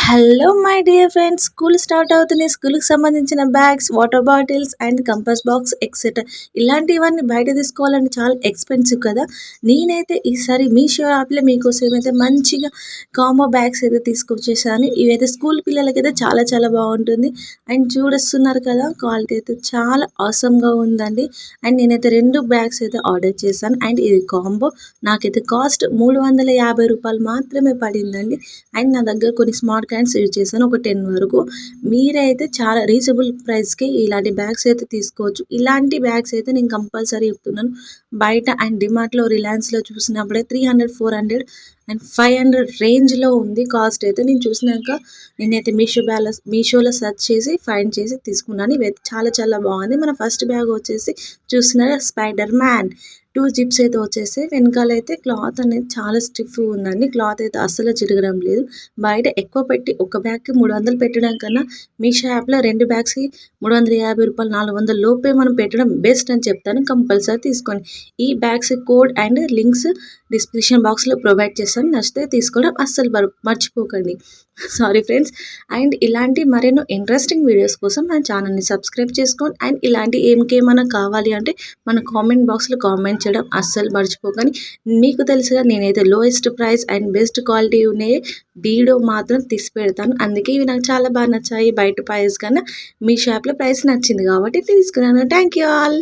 Hello my dear friends, school start అవుతున్నాయి. స్కూల్కి సంబంధించిన bags, water bottles and compass box etcetera ఇలాంటివన్నీ బయట తీసుకోవాలంటే చాలా ఎక్స్పెన్సివ్ కదా. నేనైతే ఈసారి మీషో యాప్లో మీకోసం అయితే మంచిగా కాంబో బ్యాగ్స్ అయితే తీసుకొచ్చేసాను. ఇవైతే స్కూల్ పిల్లలకైతే చాలా చాలా బాగుంటుంది. అండ్ చూడొస్తున్నారు కదా, క్వాలిటీ అయితే చాలా ఆసమ్గా ఉందండి. అండ్ నేనైతే 2 బ్యాగ్స్ అయితే ఆర్డర్ చేశాను. అండ్ ఇది కాంబో నాకైతే కాస్ట్ 350 రూపాయలు మాత్రమే పడిందండి. అండ్ నా దగ్గర కొన్ని స్మార్ట్ క్యాన్స్ యూజ్ చేశాను, ఒక 10 వరకు. మీరైతే చాలా రీజనబుల్ ప్రైస్కి ఇలాంటి బ్యాగ్స్ అయితే తీసుకోవచ్చు. ఇలాంటి బ్యాగ్స్ అయితే నేను కంపల్సరీ చెప్తున్నాను. బయట అండ్ డిమార్ట్లో, రిలయన్స్లో చూసినప్పుడే 300, 400 అండ్ 500 రేంజ్లో ఉంది కాస్ట్ అయితే. నేను చూసినాక నేనైతే మీషోలో సెర్చ్ చేసి ఫైండ్ చేసి తీసుకున్నాను. ఇవైతే చాలా చాలా బాగుంది. మన ఫస్ట్ బ్యాగ్ వచ్చేసి చూస్తున్నారా, స్పైడర్ మ్యాన్ 2 జిప్స్ అయితే వచ్చేసి వెనకాల అయితే క్లాత్ అనేది చాలా స్టిఫ్ ఉందండి. క్లాత్ అయితే అస్సలు చిరగడం లేదు. బయట ఎక్కువ పెట్టి ఒక బ్యాగ్కి 300 పెట్టడం కన్నా మీషో యాప్లో 2 బ్యాగ్స్కి 350 రూపాయలు, 400 లోపే మనం పెట్టడం బెస్ట్ అని చెప్తాను. కంపల్సరీ తీసుకోండి. ఈ bags code and links description బాక్స్లో ప్రొవైడ్ చేస్తాను. నచ్చితే తీసుకోవడం అస్సలు మర్చిపోకండి. Sorry friends. అండ్ ఇలాంటి మరెన్నో ఇంట్రెస్టింగ్ వీడియోస్ కోసం మన ఛానల్ని సబ్స్క్రైబ్ చేసుకోండి. అండ్ ఇలాంటి ఇంకేమైనా కావాలి అంటే మన కామెంట్ బాక్స్లో కామెంట్ చేయడం అస్సలు మర్చిపోకండి. మీకు తెలుసుగా, నేనైతే lowest price and best quality ఉన్నాయి వీడియో మాత్రం తీసి పెడతాను. అందుకే ఇవి నాకు చాలా బాగా నచ్చాయి. బయట ప్రైస్ కన్నా మీ షాప్లో ప్రైస్ నచ్చింది కాబట్టి తీసుకున్నాను. Thank you all.